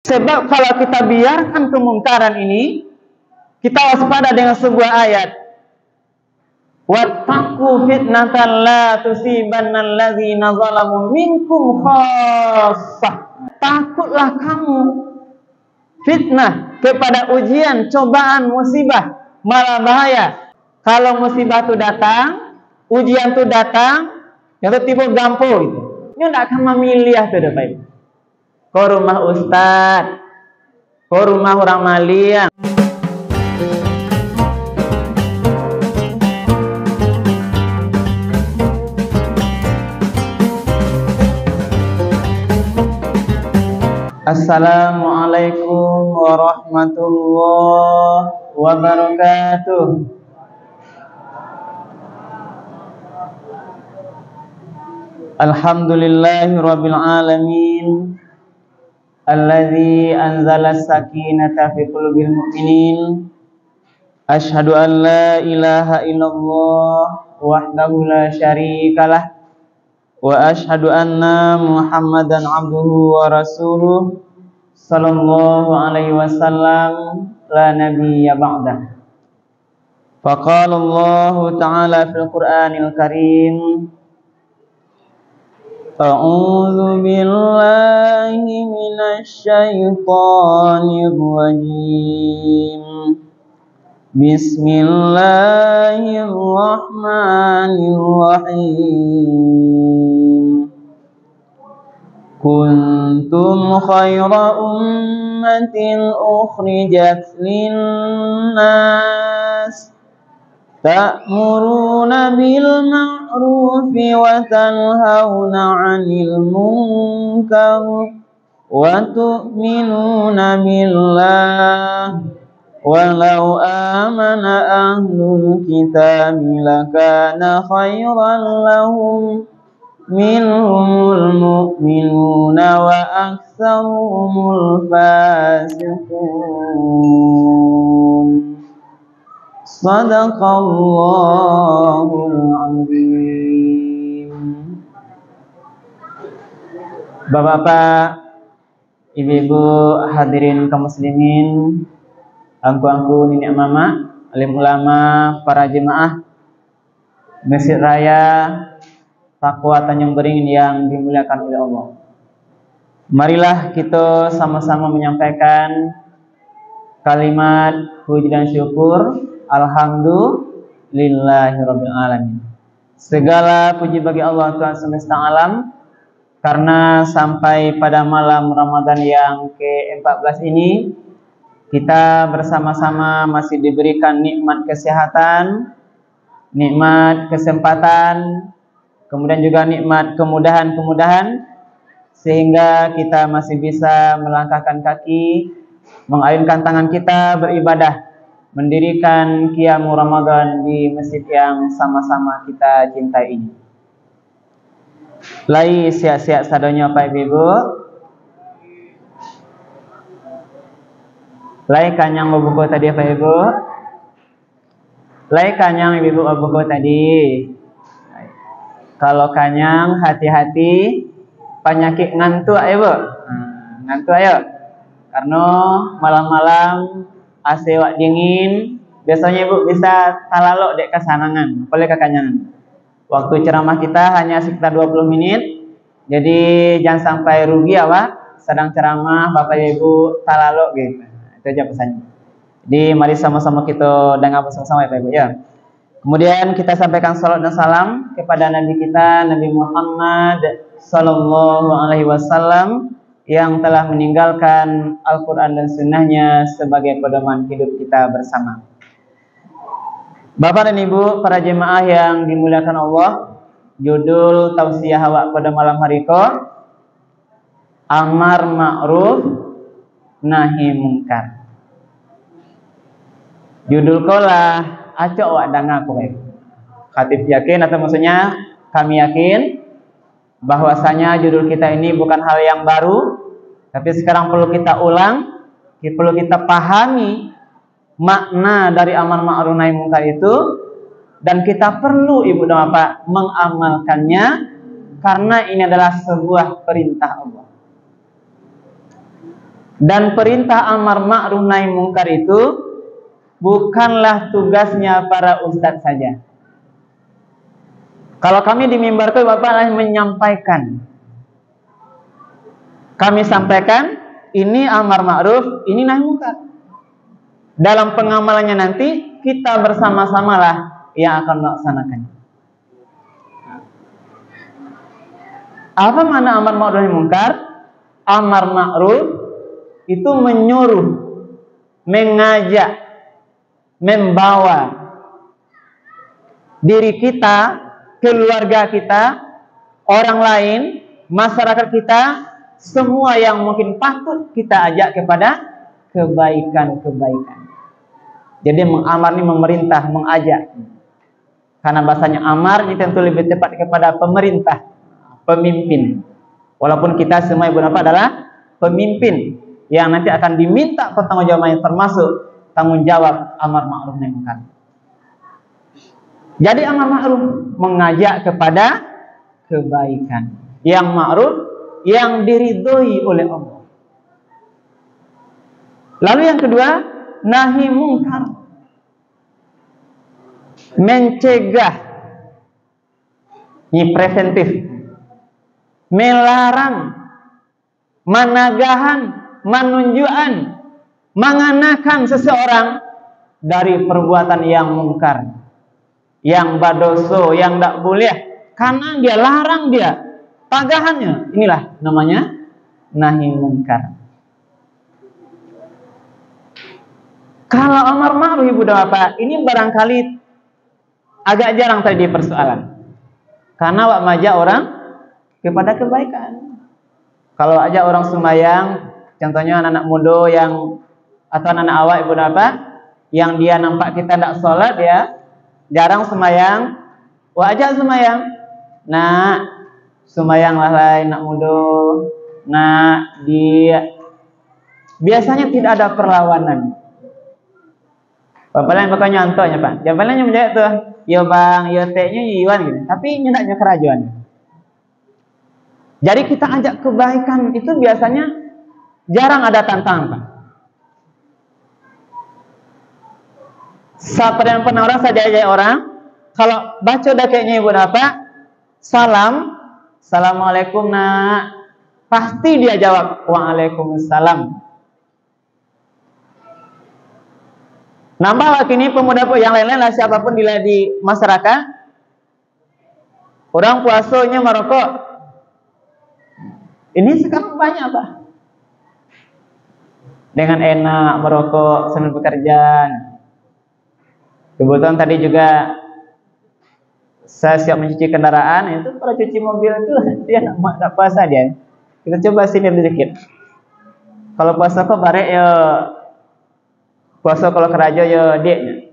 Sebab kalau kita biarkan kemungkaran ini, kita waspada dengan sebuah ayat. Wattaqu fitnatan la tusibanna allazina zalamu minkum khassah. Takutlah kamu fitnah kepada ujian, cobaan, musibah, malah bahaya. Kalau musibah itu datang, ujian itu datang, yang tiba gampo gitu. Ini tidak akan memilih tuh Bapak Ibu. Ke rumah ustad, ke rumah orang malian. Assalamualaikum warahmatullahi wabarakatuh. Alhamdulillahi rabbil alamin, alladzi anzala as-sakinata fi qulubil mu'minin. Asyhadu an la ilaha illallah wahdahu la syarikalah wa asyhadu anna Muhammadan abduhu wa rasuluh sallallahu alaihi wasallam la nabiyya ba'dah. Faqala Allah ta'ala fil Qur'anil Karim, a'udzu billahi minasy syaithanir rajim. Bismillahirrahmanirrahim. Kuntum khaira ummatin ukhrijat linnas ta'muruna bil ma'rufi wa tanhauna 'anil munkar wa tu'minuna billah. Walau amana ahlul kitabi lakana khairan lahum minhumul mu'minuna wa aktsaruhumul fasiqun. Sadaqallahul azim. Bapak-bapak, ibu-ibu, hadirin kaum muslimin, angku-angku, nenek mama, alim ulama, para jemaah Masjid Raya Taqwa Tanjung Beringin yang dimuliakan oleh Allah. Marilah kita sama-sama menyampaikan kalimat puji dan syukur. Alhamdulillahirabbil alamin. Segala puji bagi Allah Tuhan semesta alam, karena sampai pada malam Ramadan yang ke-14 ini kita bersama-sama masih diberikan nikmat kesehatan, nikmat kesempatan, kemudian juga nikmat kemudahan-kemudahan, sehingga kita masih bisa melangkahkan kaki, mengayunkan tangan kita beribadah, mendirikan qiyamul Ramadan di masjid yang sama-sama kita cintai ini. Lai siap-siap sadonya Pak Ibu. Lai kanyang buku tadi Pak Ibu. Lai kanyang ibu buku tadi. Kalau kanyang hati-hati penyakit ngantuk Ibu. Ngantuk ayo. Karena malam-malam AC wak dingin, biasanya Ibu bisa talalok dek kesanangan, boleh kekanyangan. Waktu ceramah kita hanya sekitar 20 menit. Jadi jangan sampai rugi ya Pak. Sedang ceramah Bapak Ibu talalok gitu. Itu aja pesannya. Jadi mari sama-sama kita dengar bersama-sama ya Pak Ibu ya. Kemudian kita sampaikan salat dan salam kepada Nabi kita, Nabi Muhammad sallallahu alaihi wasallam, yang telah meninggalkan Al-Quran dan Sunnahnya sebagai pedoman hidup kita bersama. Bapak dan Ibu, para jemaah yang dimuliakan Allah, judul tausiah awak pada malam hari ko, amar ma'ruf nahi mungkar. Judul kolah acok wak danga ko. Khatib yakin, atau maksudnya kami yakin bahwasanya judul kita ini bukan hal yang baru, tapi sekarang perlu kita ulang, perlu kita pahami makna dari amar ma'ruf nahi mungkar itu, dan kita perlu Ibu dan Bapak mengamalkannya karena ini adalah sebuah perintah Allah. Dan perintah amar ma'ruf nahi mungkar itu bukanlah tugasnya para ustadz saja. Kalau kami di mimbar itu Bapak menyampaikan. Kami sampaikan ini amar ma'ruf, ini nahi mungkar. Dalam pengamalannya nanti kita bersama-samalah yang akan melaksanakannya. Apa makna amar ma'ruf nahi mungkar? Amar ma'ruf itu menyuruh, mengajak, membawa diri kita, keluarga kita, orang lain, masyarakat kita, semua yang mungkin patut kita ajak kepada kebaikan-kebaikan. Jadi mengamar ini memerintah, mengajak. Karena bahasanya amar ini tentu lebih tepat kepada pemerintah, pemimpin. Walaupun kita semua ibu bapak adalah pemimpin yang nanti akan diminta pertanggungjawaban, termasuk tanggung jawab amar ma'ruf nahi mungkar. Jadi amar ma'ruf mengajak kepada kebaikan, yang ma'ruf, yang diridhoi oleh Allah. Lalu yang kedua, nahi mungkar, mencegah, ini preventif, melarang, managahan, menunjukkan, menganakan seseorang dari perbuatan yang mungkar, yang badoso, yang tidak boleh, karena dia larang dia, tagahannya. Inilah namanya nahi mungkar. Kalau amar ma'ruf ibu dan bapak, ini barangkali agak jarang terjadi persoalan, karena wak majak orang kepada kebaikan. Kalau aja orang sembahyang, contohnya anak-anak muda yang atau anak-anak awak ibu dan bapak, yang dia nampak kita tidak sholat ya, jarang sembahyang, wak ajak sembahyang. Nah, sembahyanglah lain nak muda. Nah, dia biasanya tidak ada perlawanan. Bapak lain bakal nyontohnya Pak. Bapak lain menjawab tuh, yo bang, yo tehnya yuan gitu. Tapi nyendaknya kerajuan. Jadi kita ajak kebaikan itu biasanya jarang ada tantangan Pak. Seperti pernah orang saya ajak orang, kalau baca dakeknya ibu bapak, salam, assalamualaikum nak, pasti dia jawab waalaikumsalam. Nambah kini pemuda yang lain-lain lah, siapapun di masyarakat, orang puasanya merokok. Ini sekarang banyak Pak. Dengan enak merokok sambil bekerja. Kebetulan tadi juga saya siap mencuci kendaraan, itu kalau cuci mobil itu dia nak puasa dia. Kita coba sini sedikit. Kalau puasa kok barek ya, puasa kalau keraja ya deknya.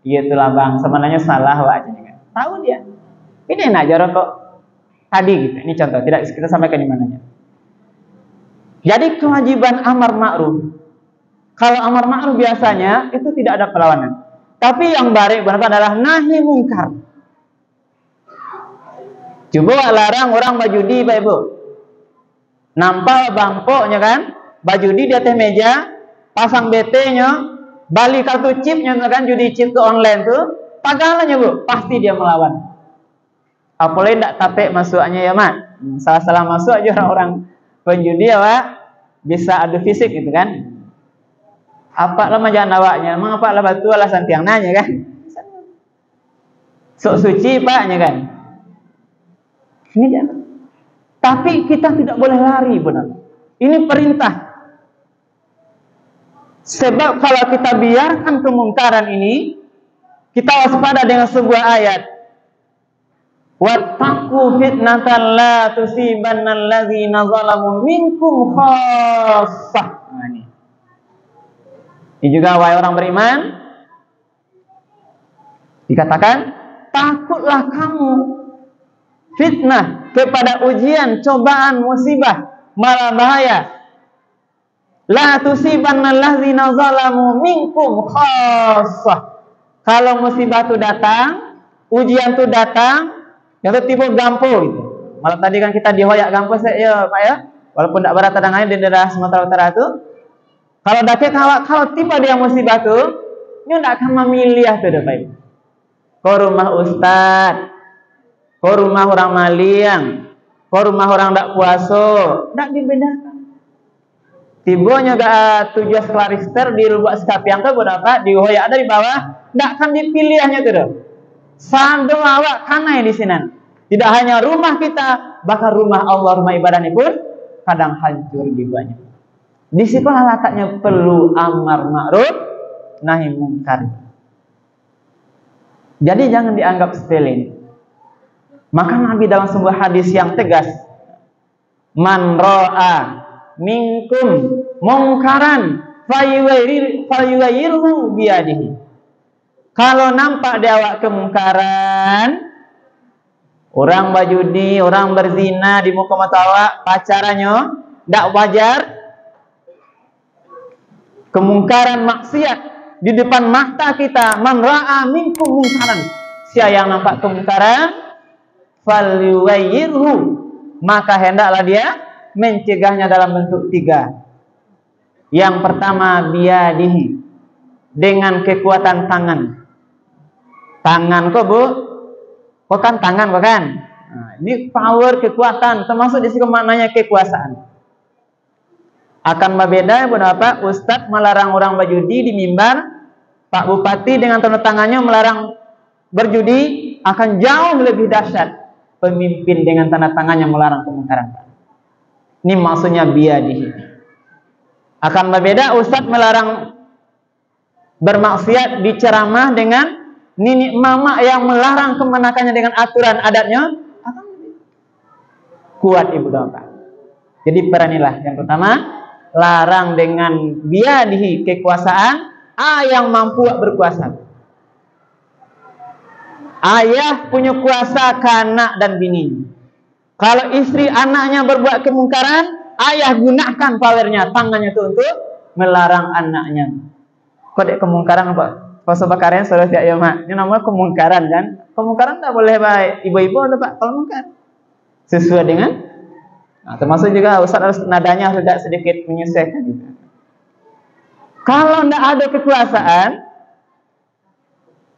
Iya itulah bang, sebenarnya salah wak aja juga. Tahu dia. Ini enak aja rokok tadi gitu. Ini contoh, tidak kita sampaikan di mananya. Jadi kewajiban amar ma'ruf. Kalau amar ma'ruf biasanya itu tidak ada perlawanan. Tapi yang baik benar adalah nahi mungkar. Coba larang orang bajudi Pak Ibu. Nampak bangpoknya kan, bajudi di atas meja, pasang BT-nya, balik kartu chipnya kan, judi chip ke online tuh, pagalanya Bu, pasti dia melawan. Apalagi tidak tapek masuknya ya Mak. Salah-salah masuk aja orang-orang penjudi ya Pak, bisa adu fisik gitu kan. Apa lah jangan awaknya, emang apa lah batu alasan tiang nanya kan? Sok suci Paknya kan? Ini dia. Tapi kita tidak boleh lari benar. Ini perintah. Sebab kalau kita biarkan kemungkaran ini, kita waspada dengan sebuah ayat. Wattaqu fitnatan la tusibanna allazina zalamu minkum khassah. Nah, ini juga wahai orang beriman, dikatakan takutlah kamu fitnah kepada ujian, cobaan, musibah, mara bahaya. La tusibanna allazina zalamu minkum khassah. Kalau musibah itu datang, ujian itu datang, yang itu tiba gampo gitu. Malam tadi kan kita dihoyak gampo ya Pak ya. Walaupun tidak berat tangannya di daerah Sumatera Utara itu, Kalau dakek awak kalau tiba dia musibah tu, nyo ndak akan memilih tu Bapak Ibu. Ko rumah ustad, ko rumah orang maliang, ko rumah orang ndak puaso, ndak dibedakan. Tibonya ga 17 klarister di lubuk sekapiang tu berapa dihoyak dari bawah, ndak akan dipilihnya tu. Sando awak kanai di sini. Tidak hanya rumah kita, bahkan rumah Allah, rumah ibadah ini pun kadang hancur di banyak. Di situlah letaknya perlu amar ma'ruf nahi mungkar. Jadi jangan dianggap sepele. Maka Nabi dalam sebuah hadis yang tegas, man ra'a minkum mungkaran falyughayyirhu biyadihi. Kalau nampak di awak kemungkaran, orang berjudi, orang berzina di muka mata awak, pacarannya ndak wajar, kemungkaran maksiat di depan mata kita, man ra'a minkum mungkaran, siapa yang nampak kemungkaran, falyughayyirhu, maka hendaklah dia mencegahnya dalam bentuk 3. Yang pertama biyadihi, dengan kekuatan tangan. Tangan kok Bu? Kok kan tangan kok kan? Nah, ini power, kekuatan, termasuk di situ maknanya kekuasaan. Akan berbeda berapa Ustadz melarang orang berjudi di mimbar, Pak Bupati dengan tanda tangannya melarang berjudi, akan jauh lebih dahsyat pemimpin dengan tanda tangannya melarang kemungkaran. Ini maksudnya biyadihi. Akan berbeda Ustadz melarang bermaksiat di ceramah dengan nini mama yang melarang kemenakannya dengan aturan adatnya, akan lebih kuat Ibu Bapak. Jadi peranilah yang pertama, larang dengan biyadihi, kekuasaan, yang mampu berkuasa. Ayah punya kuasa ke anak dan bini. Kalau istri anaknya berbuat kemungkaran, ayah gunakan powernya, tangannya itu untuk melarang anaknya. Kode kemungkaran apa? Pas bakarian sudah siap ya mak. Ini namanya kemungkaran kan? Kemungkaran tak boleh baik. Ibu-ibu ada Pak kalau mungkar. Sesuai dengan, nah, termasuk juga Ustaz harus nadanya harus sedikit menyesuaikan juga. Kalau tidak ada kekuasaan,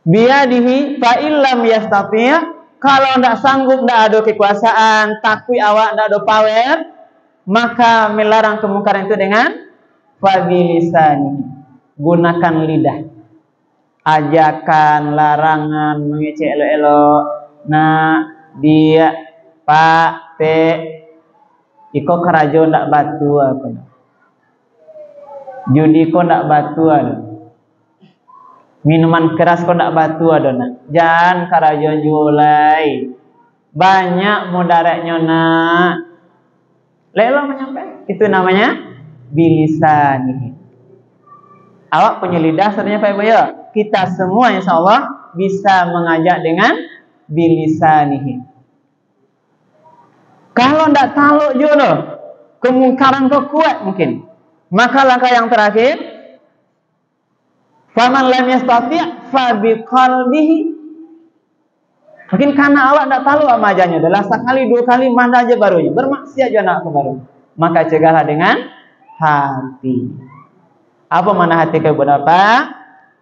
biyadihi fa illam yastati', kalau tidak sanggup, tidak ada kekuasaan, takwi awak tidak ada power, maka melarang kemungkaran itu dengan fabilisani, gunakan lidah. Ajakan, larangan, mengecek elok-elok. Nah, dia Pak Teh iko kerajo ndak batu apa. Judi ko ndak batu ada. Minuman keras ko ndak batu ada nak. Jangan kerajo julai. Banyak mudaratnya nak. Lelo menyampaikan. Itu namanya bilisani. Awak punya lidah sebenarnya Pak Ibu ya. Kita semua insyaallah bisa mengajak dengan bilisanihi. Kalau ndak tahu jono, kemungkaran kok kuat mungkin. Maka langkah yang terakhir, faman lam yastati' fa biqalbihi. Mungkin karena awak ndak tahu amajanya, adalah sekali dua kali mana aja barunya, bermaksiat aja nak baru. Maka cegahlah dengan hati. Apa mana hati ke berapa?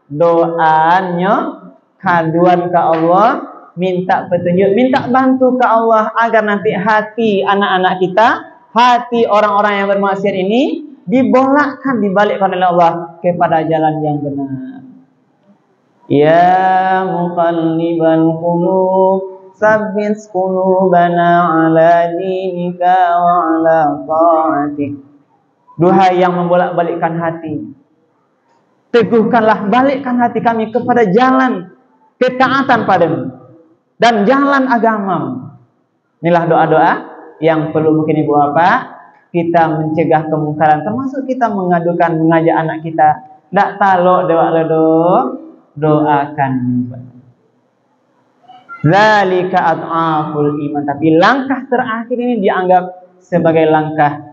Doanya kaduan ke Allah, minta petunjuk, minta bantu ke Allah agar nanti hati anak-anak kita, hati orang-orang yang bermaksiat ini dibolakkan, dibalikkan oleh Allah kepada jalan yang benar. Ya muqallibal qulub, sabbit qulubana ala dinika wa ala ta'atik. Duhai yang membolak-balikkan hati, teguhkanlah, balikkan hati kami kepada jalan ketaatan padamu dan jalan agamamu. Inilah doa-doa yang perlu mungkin Ibu Bapak kita mencegah kemungkaran, termasuk kita mengadukan, mengajak anak kita. Ndak talok doakan. Zalika ad'aful iman. Tapi langkah terakhir ini dianggap sebagai langkah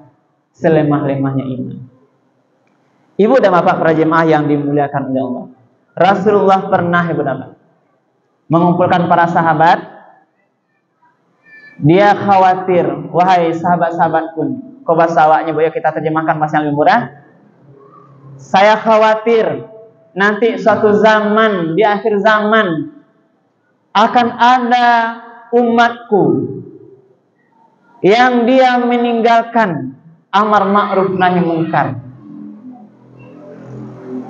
selemah-lemahnya iman. Ibu dan Bapak para jemaah yang dimuliakan oleh Allah, Rasulullah pernah Ibu dan Bapak mengumpulkan para sahabat. Dia khawatir, wahai sahabat-sahabat pun, kau bahasa awaknya, boleh kita terjemahkan bahasa yang lebih murah. Saya khawatir nanti suatu zaman, di akhir zaman akan ada umatku yang dia meninggalkan amar ma'ruf nahi munkar.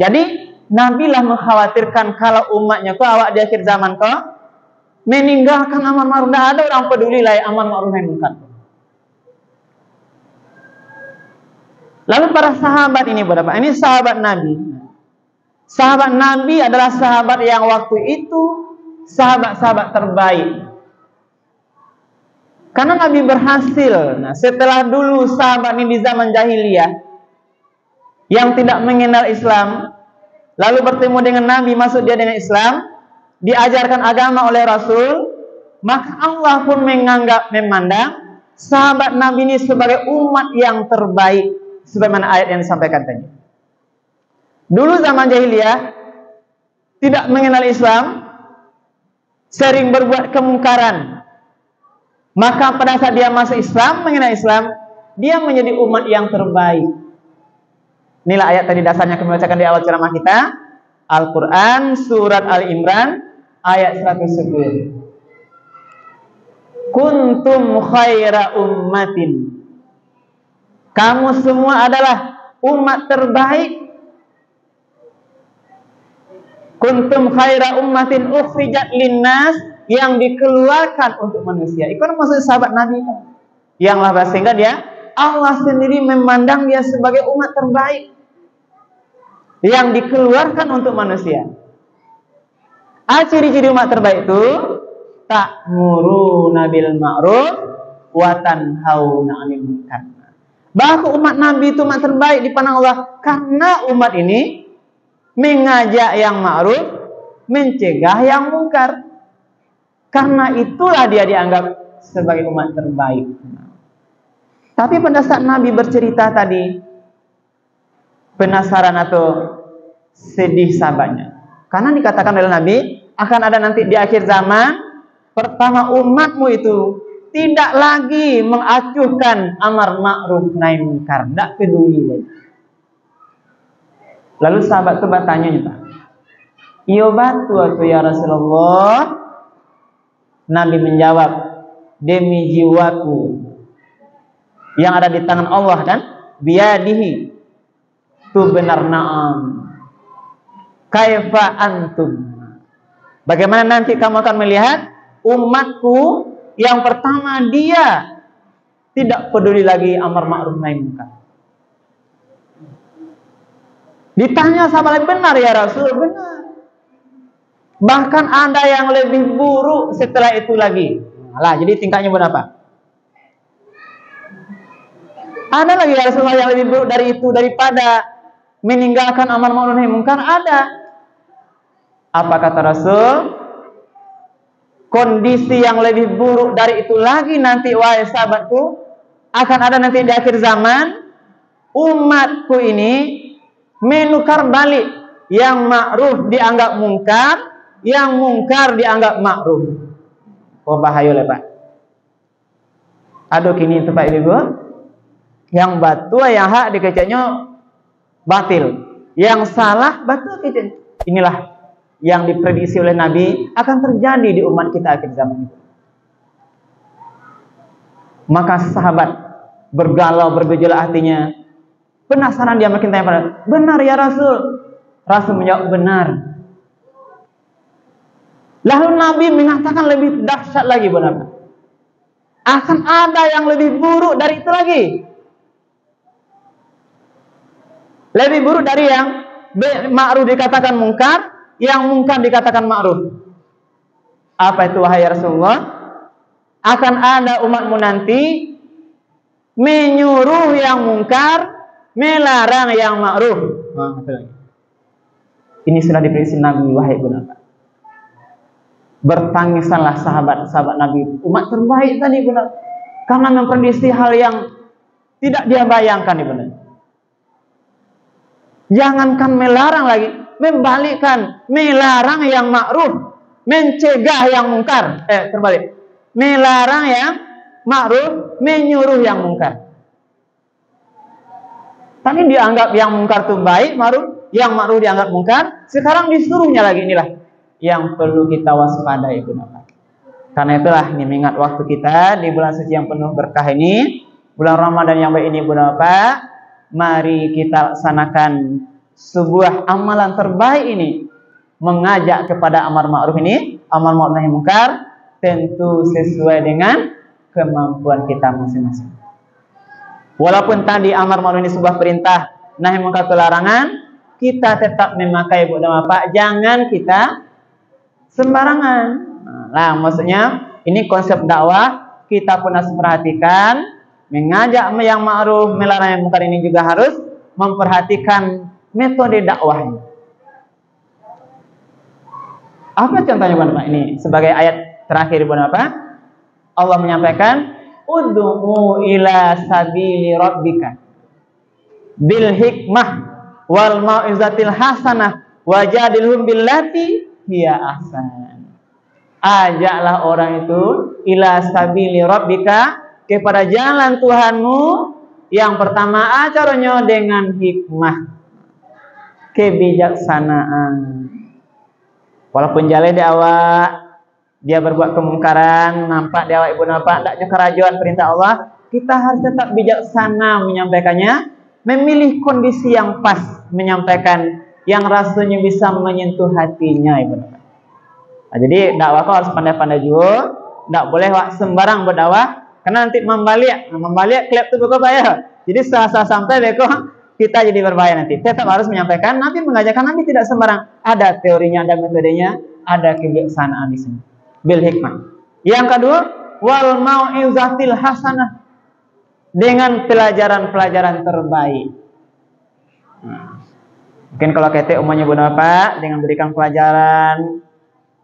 Jadi Nabi lah mengkhawatirkan kalau umatnya kok awak di akhir zaman kok meninggalkan amar ma'ruf, tidak ada orang peduli lah amar ma'ruf nahi munkar. Lalu para sahabat ini berapa? Ini sahabat Nabi. Sahabat Nabi adalah sahabat yang waktu itu sahabat-sahabat terbaik. Karena Nabi berhasil. Nah, setelah dulu sahabat ini di zaman jahiliyah yang tidak mengenal Islam, lalu bertemu dengan Nabi, masuk dia dengan Islam, diajarkan agama oleh Rasul, maka Allah pun memandang sahabat Nabi ini sebagai umat yang terbaik, sebagaimana ayat yang disampaikan tadi. Dulu zaman jahiliyah tidak mengenal Islam, sering berbuat kemungkaran. Maka pada saat dia masuk Islam, mengenal Islam, dia menjadi umat yang terbaik. Inilah ayat tadi dasarnya kami bacakan di awal ceramah kita, Al-Quran surat Al-Imran ayat 110. Kuntum khaira ummatin. Kamu semua adalah umat terbaik. Kuntum khaira ummatin ukhrijat linnas, yang dikeluarkan untuk manusia. Itu maksud sahabat Nabi yang lah, sehingga dia Allah sendiri memandang dia sebagai umat terbaik yang dikeluarkan untuk manusia. Ciri-ciri umat terbaik itu ta'muruna bil ma'ruf wa tanhauna 'anil munkar. Bahwa umat Nabi itu umat terbaik di pandang Allah karena umat ini mengajak yang ma'ruf, mencegah yang mungkar. Karena itulah dia dianggap sebagai umat terbaik. Tapi pada saat Nabi bercerita tadi, penasaran atau sedih sahabatnya. Karena dikatakan oleh Nabi, akan ada nanti di akhir zaman, pertama umatmu itu tidak lagi mengacuhkan amar ma'ruf nahi munkar, tidak peduli lagi. Lalu sahabat itu bertanya, Pak, iya batu atau ya Rasulullah? Nabi menjawab, demi jiwaku yang ada di tangan Allah dan biyadihi, itu benar, na'am. Kaifa antum? Bagaimana nanti kamu akan melihat umatku yang pertama dia tidak peduli lagi amar ma'ruf nahi munkar. Ditanya sahabat, benar ya Rasul, benar. Bahkan ada yang lebih buruk setelah itu lagi. Lah, jadi tingkatnya berapa? Ada lagi ya Rasulullah yang lebih buruk dari itu, daripada meninggalkan amar ma'ruf nahi munkar, ada. Apa kata Rasul? Kondisi yang lebih buruk dari itu lagi nanti, wahai sahabatku, akan ada nanti di akhir zaman. Umatku ini menukar balik, yang ma'ruf dianggap mungkar, yang mungkar dianggap ma'ruf. Oh, bahaya lah Pak. Aduh kini itu Pak Ibu, yang batu yang hak dikeceknya batil, yang salah batu kecek. Inilah yang diprediksi oleh Nabi akan terjadi di umat kita akhir zaman itu. Maka sahabat bergalau, bergejolak hatinya, penasaran, dia makin tanya pada, benar ya Rasul? Rasul menjawab, benar. Lalu Nabi mengatakan lebih dahsyat lagi, benar. Akan ada yang lebih buruk dari itu lagi. Lebih buruk dari yang ma'ruf dikatakan mungkar, yang mungkar dikatakan ma'ruf. Apa itu wahai Rasulullah? Akan ada umatmu nanti menyuruh yang mungkar, melarang yang ma'ruf. Ini sudah diprediksi Nabi, wahai benar. Bertangisanlah sahabat-sahabat Nabi, umat terbaik tadi benar, karena memprediksi hal yang tidak dia bayangkan, benar. Jangankan melarang lagi, membalikkan, melarang yang ma'ruf, mencegah yang mungkar. Terbalik, melarang yang ma'ruf, menyuruh yang mungkar. Tadi dianggap yang mungkar itu baik, ma'ruf, yang ma'ruf dianggap mungkar, sekarang disuruhnya lagi. Inilah yang perlu kita waspadai, Bapak. Karena itulah ini mengingat waktu kita di bulan suci yang penuh berkah ini, bulan Ramadan yang baik ini, Bapak, mari kita laksanakan sebuah amalan terbaik ini, mengajak kepada amar ma'ruf ini, amar ma'ruf nahi mungkar, tentu sesuai dengan kemampuan kita masing-masing. Walaupun tadi amar ma'ruf ini sebuah perintah, nahi mungkar itu larangan, kita tetap memakai Bapak, jangan kita sembarangan. Nah, maksudnya ini konsep dakwah kita pun harus perhatikan, mengajak yang ma'ruf, melarang yang mungkar ini juga harus memperhatikan metode dakwahnya. Apa contohnya Bapak? Ini sebagai ayat terakhir Bapak, Allah menyampaikan, ud'u ila sabili rabbika bil hikmah wal mau'izatil hasanah wajadilhum billati hiya ahsan. Ajaklah orang itu ila sabili rabbika, kepada jalan Tuhanmu. Yang pertama, acaranya dengan hikmah, kebijaksanaan. Walaupun jalan di awak dia berbuat kemungkaran, nampak di awak ibu nampak taknya kerajuan perintah Allah, kita harus tetap bijaksana menyampaikannya, memilih kondisi yang pas menyampaikan yang rasanya bisa menyentuh hatinya, ibu nampak. Nah, jadi dakwah harus pandai-pandai juga, tidak boleh sembarang berdakwah, karena nanti membalik klep itu Bapak ya. Jadi setelah sampai beko kita jadi berbahaya nanti. Tetap harus menyampaikan, nanti mengajarkan, nanti tidak sembarang. Ada teorinya, ada metodenya, ada kebijaksanaan di sini. Bil hikmah. Yang kedua, wal mau'izatil hasanah, dengan pelajaran-pelajaran terbaik. Nah, mungkin kalau kita umumnya Bapak dengan berikan pelajaran,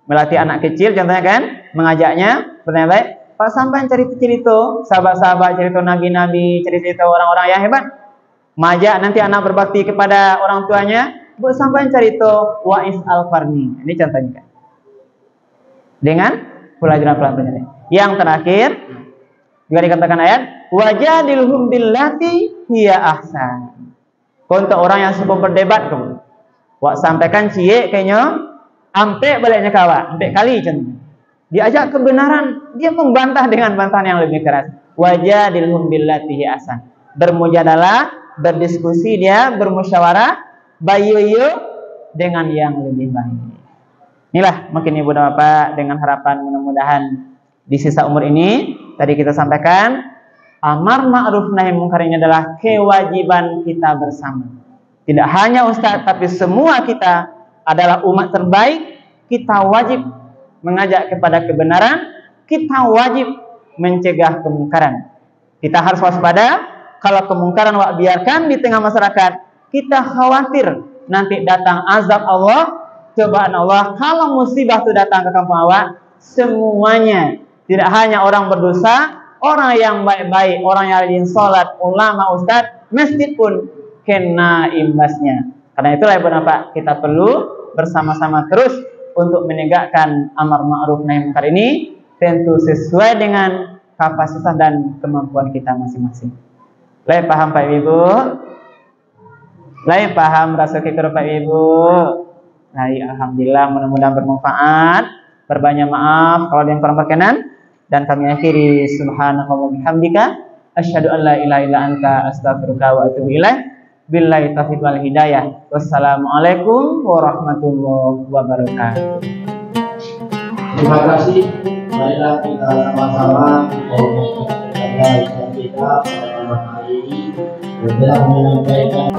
melatih anak kecil contohnya kan, mengajaknya bertanya baik, Pak sampai cerita-cerita sahabat-sahabat, cerita nabi-nabi, cerita orang-orang yang hebat. Majak nanti anak berbakti kepada orang tuanya, Bu sampai cerita Wa'is Al-Qarni. Ini contohnya kan. Dengan pelajaran-pelajaran. Yang terakhir juga dikatakan ayat, wajadilhum billati hiya ahsan. Untuk orang yang suka berdebat kamu, wak sampaikan cie kayaknya ampe baliknya kawan, ampe kali contohnya. Diajak kebenaran, dia membantah dengan bantahan yang lebih keras. Wajadilhum billati hiya ahsan. Bermujadalah, berdiskusi dia, bermusyawarah, bayu-yu dengan yang lebih baik. Inilah mungkin ibu dan bapak, dengan harapan mudah-mudahan di sisa umur ini tadi kita sampaikan, amar ma'ruf nahi mungkar ini adalah kewajiban kita bersama. Tidak hanya ustaz, tapi semua kita adalah umat terbaik. Kita wajib mengajak kepada kebenaran, kita wajib mencegah kemungkaran. Kita harus waspada. Kalau kemungkaran wak biarkan di tengah masyarakat, kita khawatir nanti datang azab Allah, cobaan Allah. Kalau musibah itu datang ke kampung awak, semuanya, tidak hanya orang berdosa, orang yang baik-baik, orang yang rajin sholat, ulama, ustadz, masjid pun kena imbasnya. Karena itulah ibu bapak, kita perlu bersama-sama terus untuk menegakkan amar ma'ruf nahi mungkar ini, tentu sesuai dengan kapasitas dan kemampuan kita masing-masing. Lai paham Pak Ibu? Lai paham rasa kikir Pak Ibu? Lai alhamdulillah, mudah-mudahan bermanfaat. Berbanyak maaf kalau ada yang kurang berkenan, dan kami akhiri subhanallahi bihamdika asyhadu an la ilaha illa anta astaghfiruka wa atubu ilaik. Billahi taufiq wal hidayah. Wassalamualaikum warahmatullahi wabarakatuh. Terima kasih. Marilah kita sama-sama menjaga kita pada malam hari ini. Sudah menyampaikan.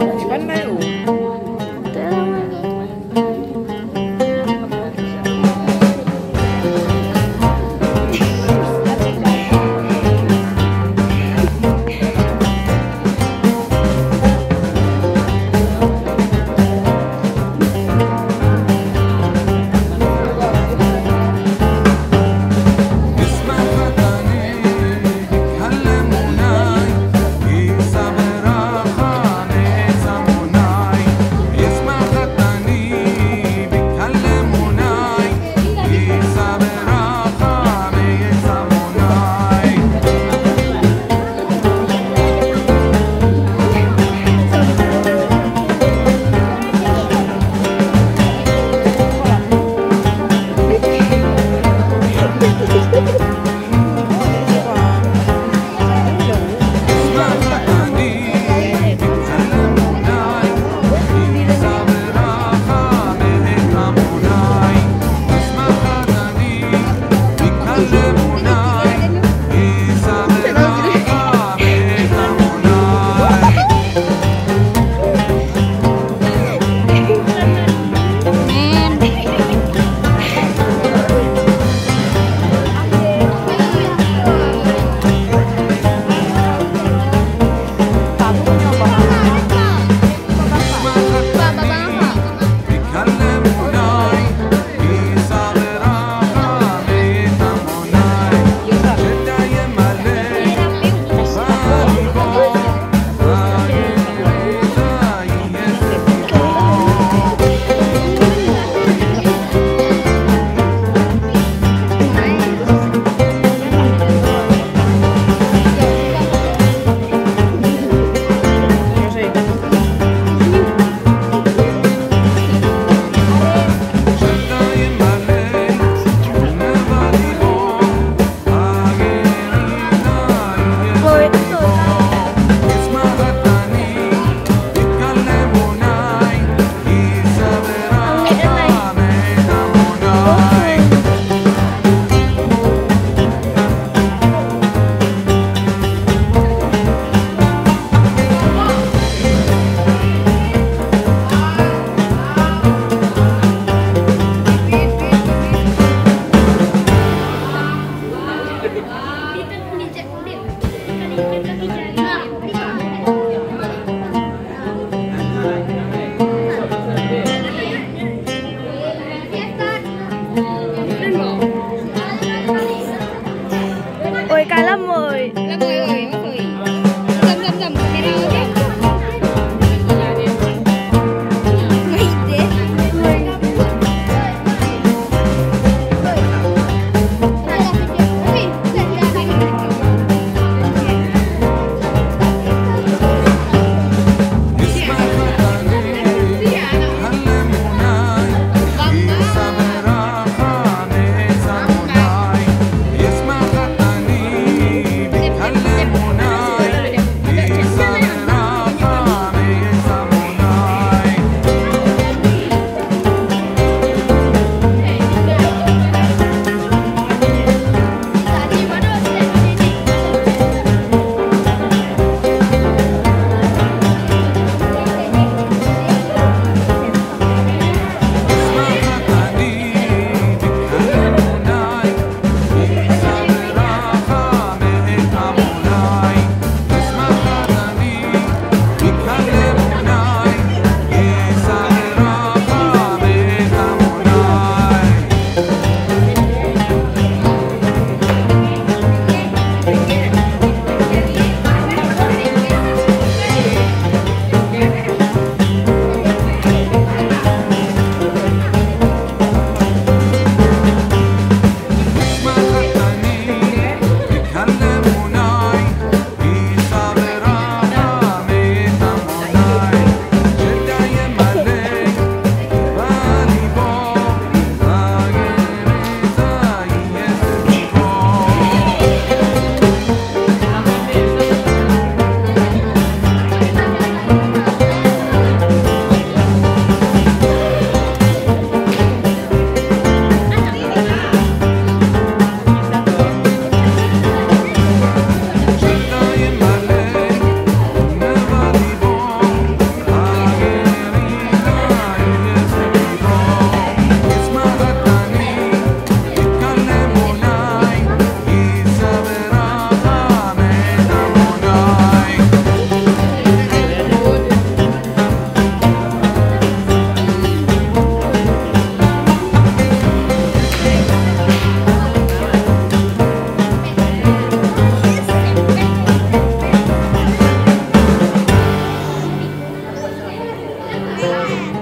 Oke.